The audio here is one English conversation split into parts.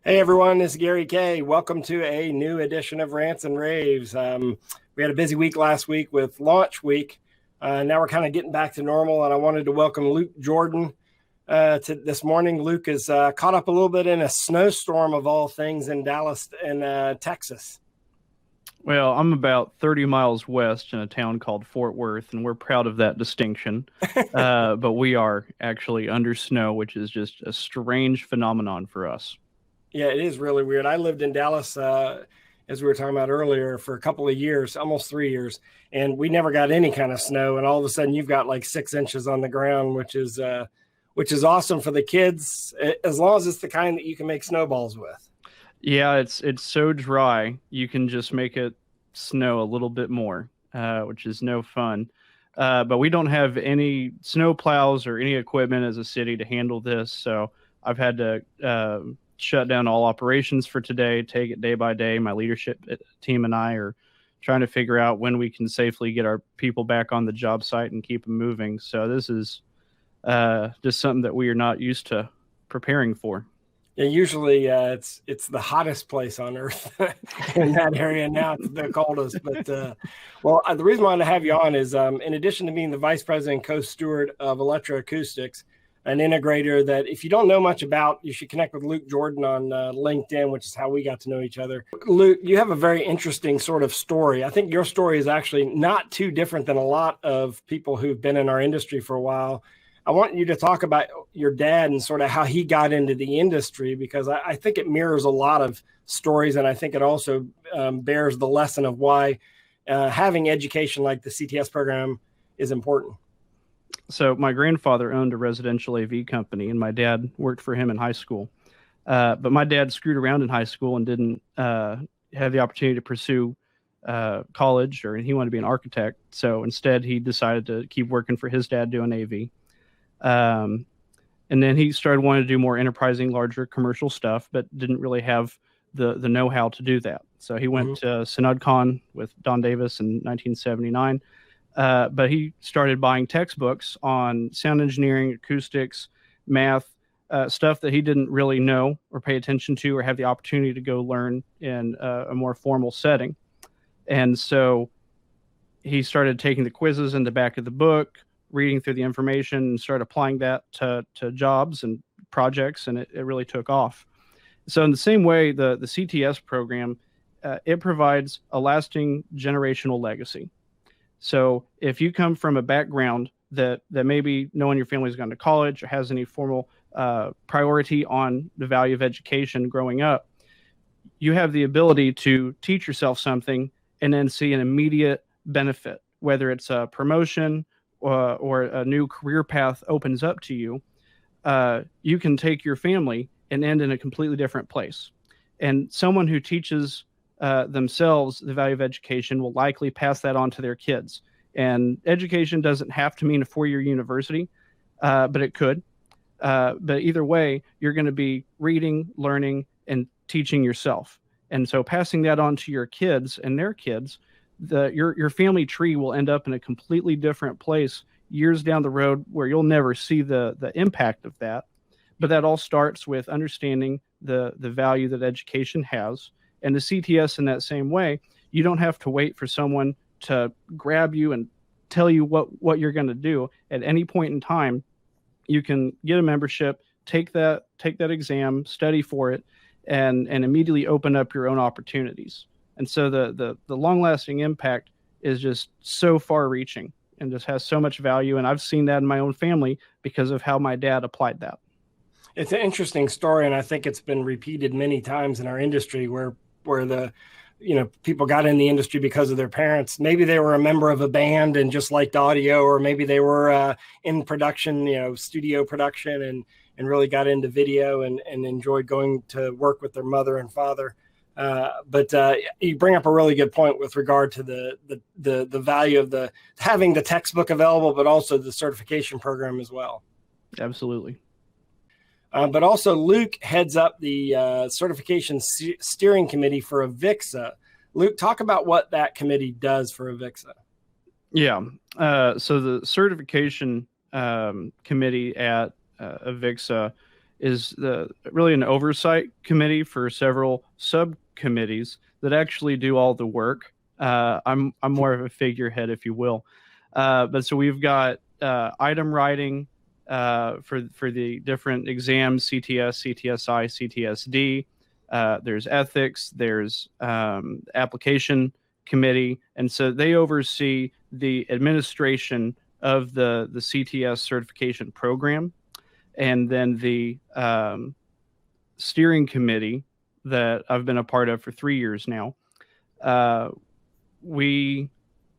Hey everyone, this is Gary Kayye. Welcome to a new edition of Rants and rAVes. We had a busy week last week with launch week. Now we're kind of getting back to normal, and I wanted to welcome Luke Jordan to this morning. Luke is caught up a little bit in a snowstorm of all things in Dallas and Texas. Well, I'm about 30 miles west in a town called Fort Worth, and we're proud of that distinction. But we are actually under snow, which is just a strange phenomenon for us. Yeah, it is really weird. I lived in Dallas, as we were talking about earlier, for a couple of years, almost 3 years, and we never got any kind of snow. And all of a sudden, you've got like 6 inches on the ground, which is awesome for the kids, as long as it's the kind that you can make snowballs with. Yeah, it's so dry, you can just make it snow a little bit more, which is no fun. But we don't have any snow plows or any equipment as a city to handle this, so I've had to shut down all operations for today, take it day by day. My leadership team and I are trying to figure out when we can safely get our people back on the job site and keep them moving. So this is just something that we are not used to preparing for. Yeah, usually it's the hottest place on earth in that area. Now it's the coldest. But the reason I wanted to have you on is in addition to being the vice president and co-steward of Electro Acoustics, an integrator that if you don't know much about, you should connect with Luke Jordan on LinkedIn, which is how we got to know each other. Luke, you have a very interesting sort of story. I think your story is actually not too different than a lot of people who've been in our industry for a while. I want you to talk about your dad and sort of how he got into the industry, because I think it mirrors a lot of stories. And I think it also bears the lesson of why having education like the CTS program is important. So my grandfather owned a residential AV company, and my dad worked for him in high school. But my dad screwed around in high school and didn't have the opportunity to pursue college, or he wanted to be an architect. So instead, he decided to keep working for his dad doing AV. And then he started wanting to do more enterprising, larger commercial stuff, but didn't really have the know-how to do that. So he went to SynodCon with Don Davis in 1979. But he started buying textbooks on sound engineering, acoustics, math, stuff that he didn't really know or pay attention to or have the opportunity to go learn in a more formal setting. And so he started taking the quizzes in the back of the book, reading through the information, and started applying that to jobs and projects, and it really took off. So in the same way, the CTS program, it provides a lasting generational legacy. So if you come from a background that maybe no one in your family has gone to college or has any formal priority on the value of education growing up, you have the ability to teach yourself something and then see an immediate benefit, whether it's a promotion or a new career path opens up to you. You can take your family and end in a completely different place. And someone who teaches themselves the value of education will likely pass that on to their kids. And education doesn't have to mean a 4-year university, but it could. But either way, you're going to be reading, learning, and teaching yourself. And so passing that on to your kids and their kids, your family tree will end up in a completely different place years down the road where you'll never see the impact of that. But that all starts with understanding the value that education has. And the CTS in that same way, you don't have to wait for someone to grab you and tell you what you're going to do. At any point in time, you can get a membership, take that exam, study for it, and immediately open up your own opportunities. And so the long-lasting impact is just so far-reaching and just has so much value. And I've seen that in my own family because of how my dad applied that. It's an interesting story, and I think it's been repeated many times in our industry where the people got in the industry because of their parents. Maybe they were a member of a band and just liked audio, or maybe they were in production, studio production, and really got into video and enjoyed going to work with their mother and father. But you bring up a really good point with regard to the value of having the textbook available, but also the certification program as well. Absolutely. But also Luke heads up the certification steering committee for AVIXA. Luke, talk about what that committee does for AVIXA. Yeah. So the certification committee at AVIXA is really an oversight committee for several subcommittees that actually do all the work. I'm more of a figurehead, if you will. But so we've got item writing for the different exams: CTS, CTSI, CTSD. There's ethics. There's application committee, and so they oversee the administration of the CTS certification program. And then the steering committee that I've been a part of for 3 years now, we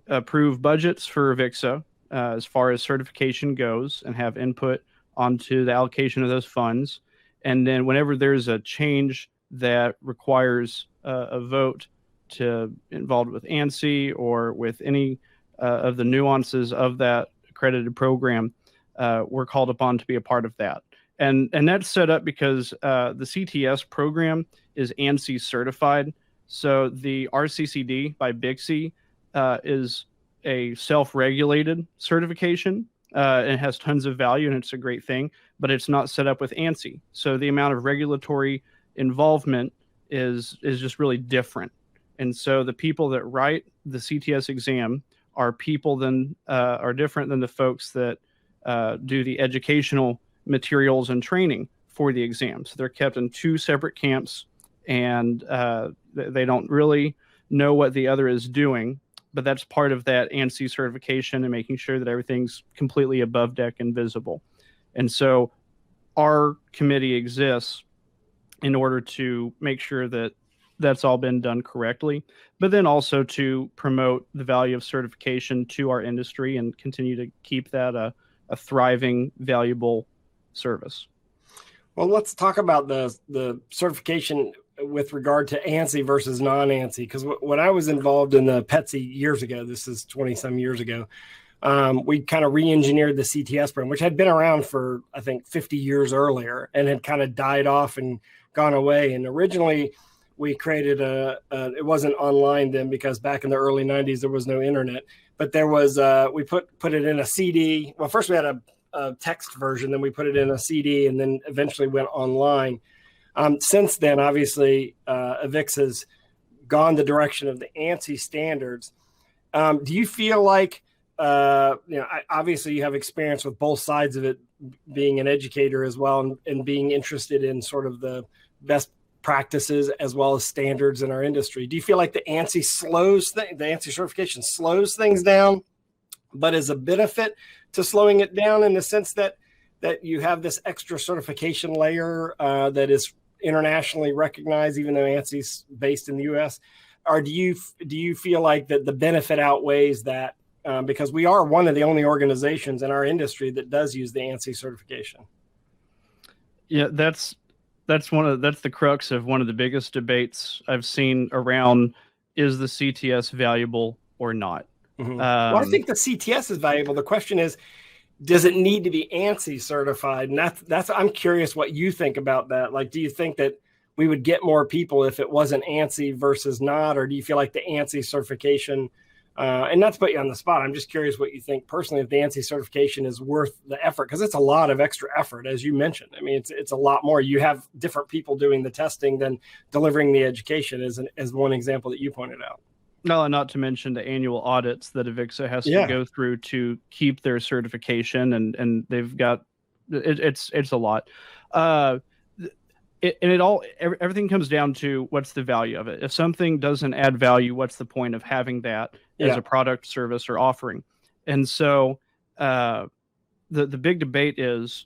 approve budgets for AVIXA as far as certification goes and have input onto the allocation of those funds. And then whenever there's a change that requires a vote to involved with ANSI or with any of the nuances of that accredited program, we're called upon to be a part of that. And that's set up because the CTS program is ANSI certified. So the RCCD by BIXI is a self-regulated certification. It has tons of value and it's a great thing, but it's not set up with ANSI. So the amount of regulatory involvement is just really different. And so the people that write the CTS exam are people are different than the folks that do the educational materials and training for the exam. So they're kept in two separate camps, and they don't really know what the other is doing. But that's part of that ANSI certification and making sure that everything's completely above deck and visible. And so our committee exists in order to make sure that that's all been done correctly, but then also to promote the value of certification to our industry and continue to keep that a thriving, valuable service. Well, let's talk about the certification with regard to ANSI versus non-ANSI, because when I was involved in the PETSI years ago, this is 20-some years ago, we kind of re-engineered the CTS program, which had been around for, I think, 50 years earlier and had kind of died off and gone away. And originally, we created it wasn't online then because back in the early 90s, there was no internet, but there was, we put it in a CD. Well, first we had a text version, then we put it in a CD, and then eventually went online. Since then, obviously, AVIXA's gone the direction of the ANSI standards. Do you feel like, obviously you have experience with both sides of it, being an educator as well, and being interested in sort of the best practices as well as standards in our industry. Do you feel like the ANSI the ANSI certification slows things down, but is a benefit to slowing it down in the sense that you have this extra certification layer that is internationally recognized, even though ANSI is based in the U.S.? Or do you feel like that the benefit outweighs that because we are one of the only organizations in our industry that does use the ANSI certification? Yeah, that's the crux of one of the biggest debates I've seen around: is the CTS valuable or not? Mm-hmm. Well, I think the CTS is valuable. The question is, does it need to be ANSI certified? And that's I'm curious what you think about that. Like, do you think that we would get more people if it wasn't ANSI versus not, or do you feel like the ANSI certification? And not to put you on the spot, I'm just curious what you think personally, if the ANSI certification is worth the effort, because it's a lot of extra effort, as you mentioned. I mean, it's a lot more. You have different people doing the testing than delivering the education, as one example that you pointed out. No, and not to mention the annual audits that AVIXA has to go through to keep their certification, and they've got it's a lot. Everything comes down to what's the value of it. If something doesn't add value, what's the point of having that as a product, service, or offering? And so the big debate is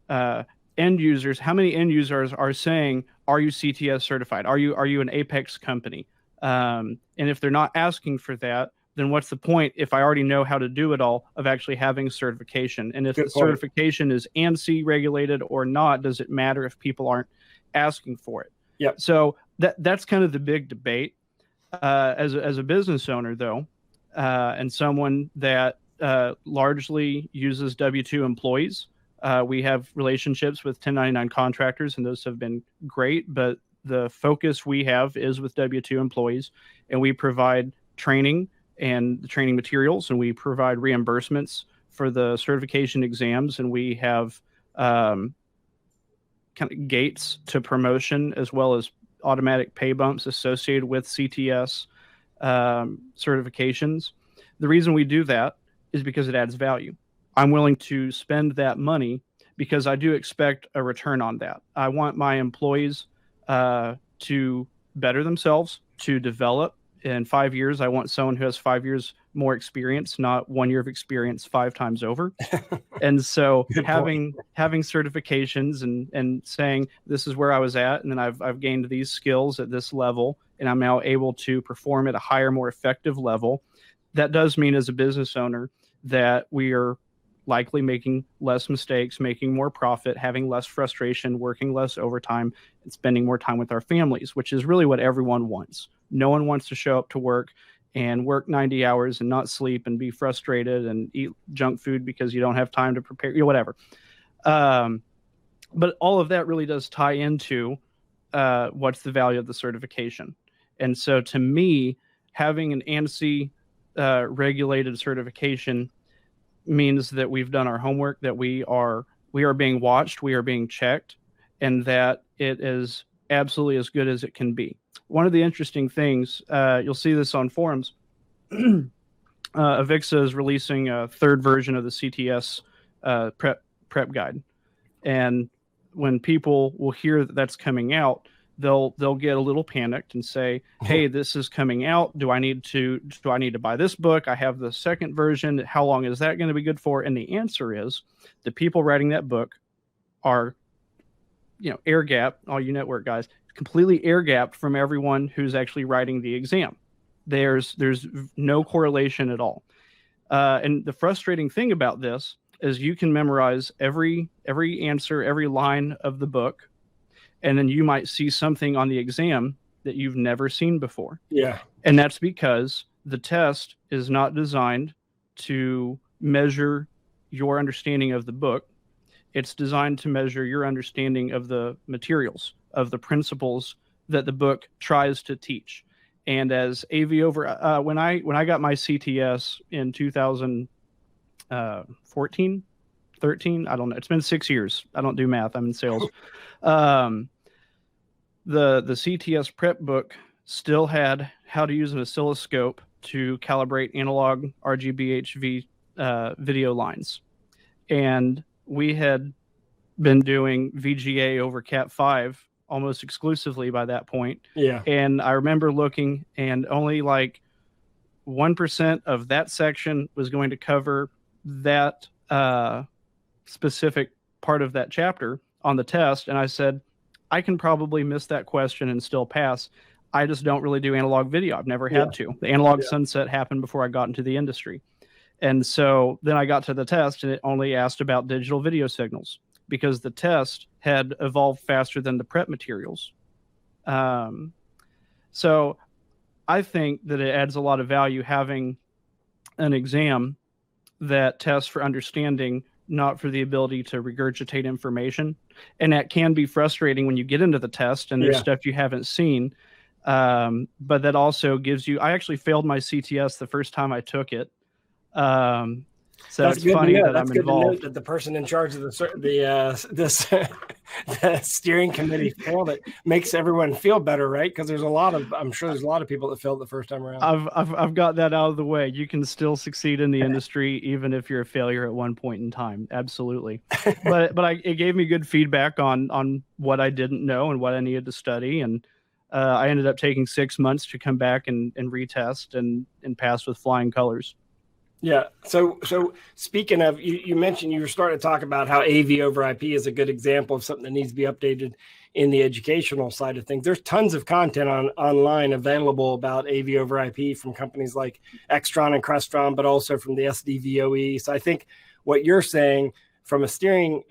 end users. How many end users are saying, "Are you CTS certified? Are you an Apex company?" And if they're not asking for that, then what's the point if I already know how to do it all of actually having certification? And if the certification is ANSI regulated or not, does it matter if people aren't asking for it? Yeah. So that's kind of the big debate. As a business owner, though, and someone that largely uses W-2 employees, we have relationships with 1099 contractors, and those have been great. But the focus we have is with W-2 employees, and we provide training and the training materials, and we provide reimbursements for the certification exams, and we have kind of gates to promotion, as well as automatic pay bumps associated with CTS certifications. The reason we do that is because it adds value. I'm willing to spend that money because I do expect a return on that. I want my employees to better themselves, to develop. In 5 years, I want someone who has 5 years more experience, not 1 year of experience 5 times over. And so having certifications and saying this is where I was at, and then I've gained these skills at this level, and I'm now able to perform at a higher, more effective level. That does mean, as a business owner, that we are likely making less mistakes, making more profit, having less frustration, working less overtime, and spending more time with our families, which is really what everyone wants. No one wants to show up to work and work 90 hours and not sleep and be frustrated and eat junk food because you don't have time to prepare, whatever. But all of that really does tie into what's the value of the certification. And so to me, having an ANSI regulated certification means that we've done our homework, that we are being watched, we are being checked, and that it is absolutely as good as it can be. One of the interesting things, you'll see this on forums, AVIXA is releasing a third version of the CTS prep guide. And when people will hear that that's coming out, they'll get a little panicked and say, hey, this is coming out. Do I need to buy this book? I have the second version. How long is that going to be good for? And the answer is the people writing that book are, air gap, all you network guys, completely air gapped from everyone who's actually writing the exam. There's no correlation at all. And the frustrating thing about this is you can memorize every answer, every line of the book, and then you might see something on the exam that you've never seen before. Yeah. And that's because the test is not designed to measure your understanding of the book. It's designed to measure your understanding of the materials, of the principles that the book tries to teach. And as AV over, when I got my CTS in 2014, 13, I don't know. It's been 6 years. I don't do math. I'm in sales. The CTS prep book still had how to use an oscilloscope to calibrate analog RGB HV video lines. And we had been doing VGA over Cat5 almost exclusively by that point. Yeah. And I remember looking, and only like 1% of that section was going to cover that specific part of that chapter on the test. And I said, I can probably miss that question and still pass. I just don't really do analog video. I've never had to. The analog sunset happened before I got into the industry. And so then I got to the test, and it only asked about digital video signals because the test had evolved faster than the prep materials. So I think that it adds a lot of value having an exam that tests for understanding, not for the ability to regurgitate information. And that can be frustrating when you get into the test and there's stuff you haven't seen. But that also gives you, I actually failed my CTS the first time I took it. So that's it's funny that I'm involved. That the person in charge of the steering committee failed it makes everyone feel better, right? Because I'm sure there's a lot of people that failed the first time around. I've got that out of the way. You can still succeed in the industry even if you're a failure at one point in time. Absolutely. but it gave me good feedback on what I didn't know and what I needed to study, and I ended up taking 6 months to come back and retest and pass with flying colors. Yeah. So speaking of, you mentioned you were starting to talk about how AV over IP is a good example of something that needs to be updated in the educational side of things. There's tons of content online available about AV over IP from companies like Extron and Crestron, but also from the SDVOE. So I think what you're saying from a steering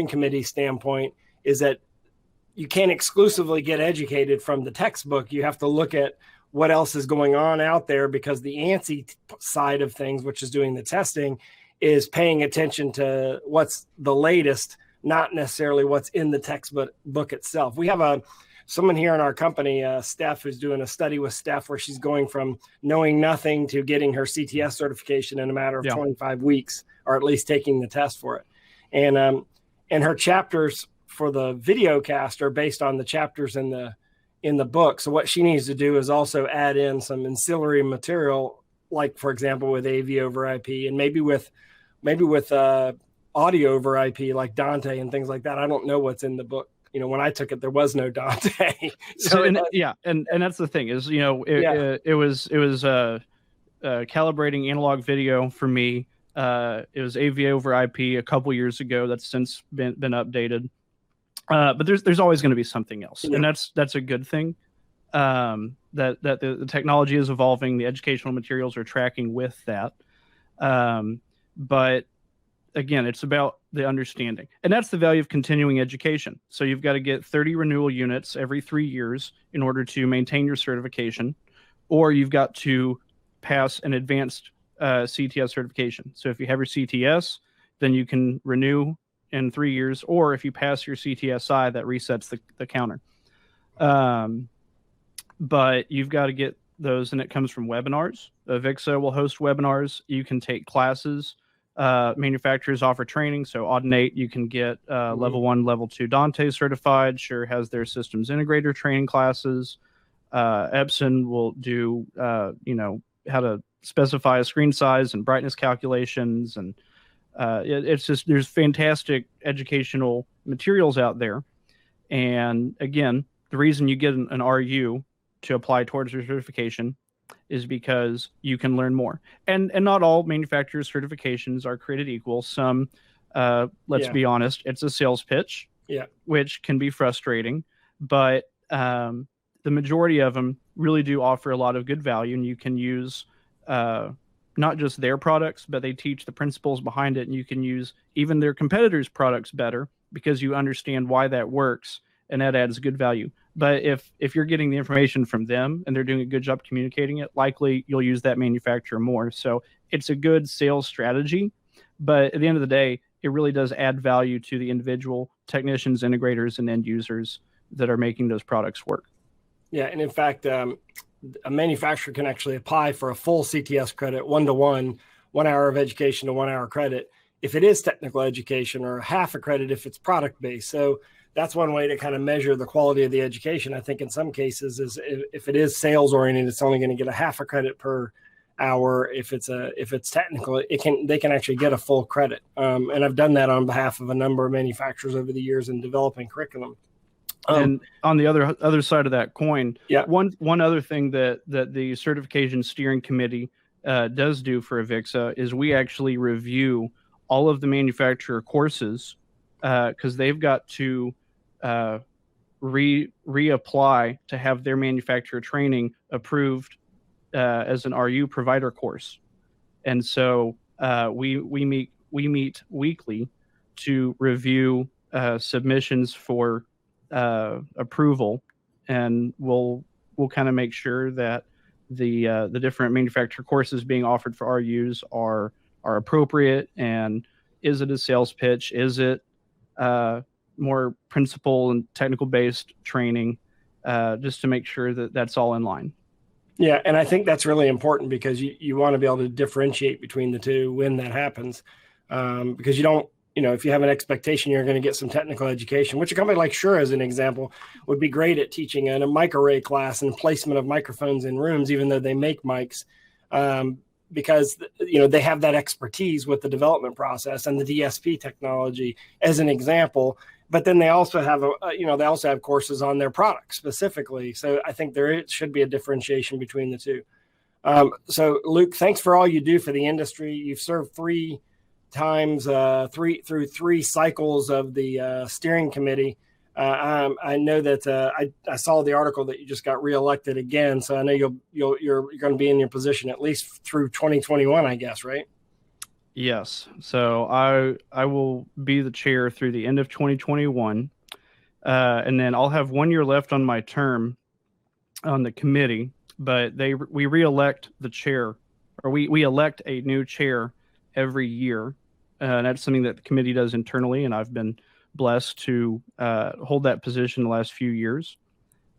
committee standpoint is that you can't exclusively get educated from the textbook. You have to look at what else is going on out there, because the ANSI side of things, which is doing the testing, is paying attention to what's the latest, not necessarily what's in the textbook itself. We have someone here in our company, Steph, who's doing a study with Steph where she's going from knowing nothing to getting her CTS certification in a matter of 25 weeks, or at least taking the test for it. And her chapters the video cast are based on the chapters in the book. So what she needs to do is also add in some ancillary material, like for example with AV over IP, and maybe with audio over IP, like Dante and things like that. I don't know what's in the book. When I took it, there was no Dante. And that's the thing is, it was calibrating analog video for me. It was AV over IP a couple years ago. That's since been updated. But there's always going to be something else, and that's a good thing. That the technology is evolving, the educational materials are tracking with that. But again, it's about the understanding, and that's the value of continuing education. So you've got to get 30 renewal units every 3 years in order to maintain your certification, or you've got to pass an advanced CTS certification. So if you have your CTS, then you can renew in 3 years, or if you pass your CTSI, that resets the counter. But you've got to get those, and it comes from webinars. AVIXA will host webinars. You can take classes. Manufacturers offer training. So Audinate, you can get level 1, level 2 Dante certified. Shure has their systems integrator training classes. Epson will do, how to specify a screen size and brightness calculations. And it's just, there's fantastic educational materials out there. And again, the reason you get an RU to apply towards your certification is because you can learn more. And not all manufacturers' certifications are created equal. Some, let's be honest, it's a sales pitch, which can be frustrating. But the majority of them really do offer a lot of good value, and you can use not just their products, but they teach the principles behind it, and you can use even their competitors' products better because you understand why that works, and that adds good value. But if you're getting the information from them and they're doing a good job communicating it, likely you'll use that manufacturer more. So it's a good sales strategy, but at the end of the day, it really does add value to the individual technicians, integrators, and end users that are making those products work. Yeah, and in fact, a manufacturer can actually apply for a full CTS credit, 1-to-1, 1 hour of education to 1 hour credit, if it is technical education, or half a credit if it's product-based. So that's one way to kind of measure the quality of the education. I think in some cases is if it is sales oriented, it's only going to get a half a credit per hour. If it's technical, they can actually get a full credit. And I've done that on behalf of a number of manufacturers over the years in developing curriculum. And on the other side of that coin, one other thing that the certification steering committee does do for AVIXA is we actually review all of the manufacturer courses because they've got to reapply to have their manufacturer training approved as an RU provider course. And so we meet weekly to review submissions for approval, and we'll kind of make sure that the different manufacturer courses being offered for RUs are appropriate. And is it a sales pitch? Is it more principle and technical based training, just to make sure that that's all in line. Yeah, and I think that's really important because you want to be able to differentiate between the two when that happens, because you don't, if you have an expectation you're going to get some technical education, which a company like Shure, as an example, would be great at teaching in a microarray class and placement of microphones in rooms, even though they make mics, because they have that expertise with the development process and the DSP technology, as an example. But then they also have courses on their products specifically. So I think there should be a differentiation between the two. So Luke, thanks for all you do for the industry. You've served 3 times, through 3 cycles of the steering committee. I know that I saw the article that you just got reelected again. So I know you're going to be in your position at least through 2021, I guess, right? Yes. So I will be the chair through the end of 2021. And then I'll have 1 year left on my term on the committee, but we re-elect the chair, or we elect a new chair every year. And that's something that the committee does internally. And I've been blessed to hold that position the last few years.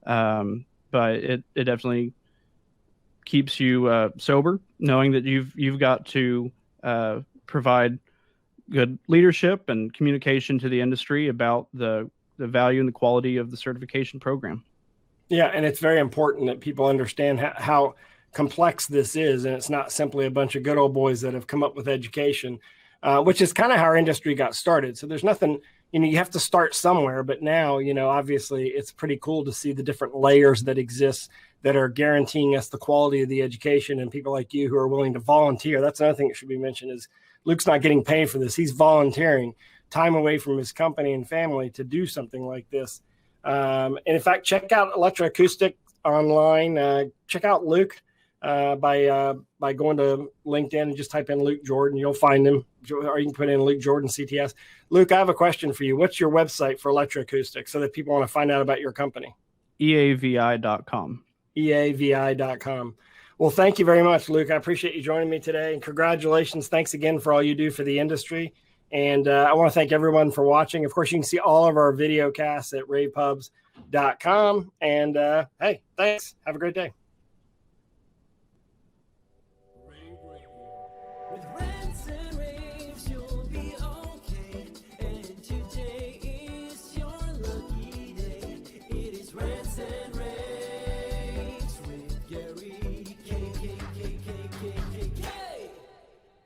But it definitely keeps you sober, knowing that you've got to provide good leadership and communication to the industry about the the value and the quality of the certification program. Yeah, and it's very important that people understand how complex this is, and it's not simply a bunch of good old boys that have come up with education, which is kind of how our industry got started. So there's nothing, you have to start somewhere, but now, obviously it's pretty cool to see the different layers that exist that are guaranteeing us the quality of the education, and people like you who are willing to volunteer. That's another thing that should be mentioned is Luke's not getting paid for this. He's volunteering time away from his company and family to do something like this. And in fact, check out Electro Acoustics online. Check out Luke by going to LinkedIn and just type in Luke Jordan. You'll find him, or you can put in Luke Jordan CTS. Luke, I have a question for you. What's your website for Electro Acoustics so that people want to find out about your company? EAVI.com. EAVI.com. Well, thank you very much, Luke. I appreciate you joining me today, and congratulations. Thanks again for all you do for the industry. And I want to thank everyone for watching. Of course, you can see all of our video casts at ravepubs.com. And hey, thanks. Have a great day.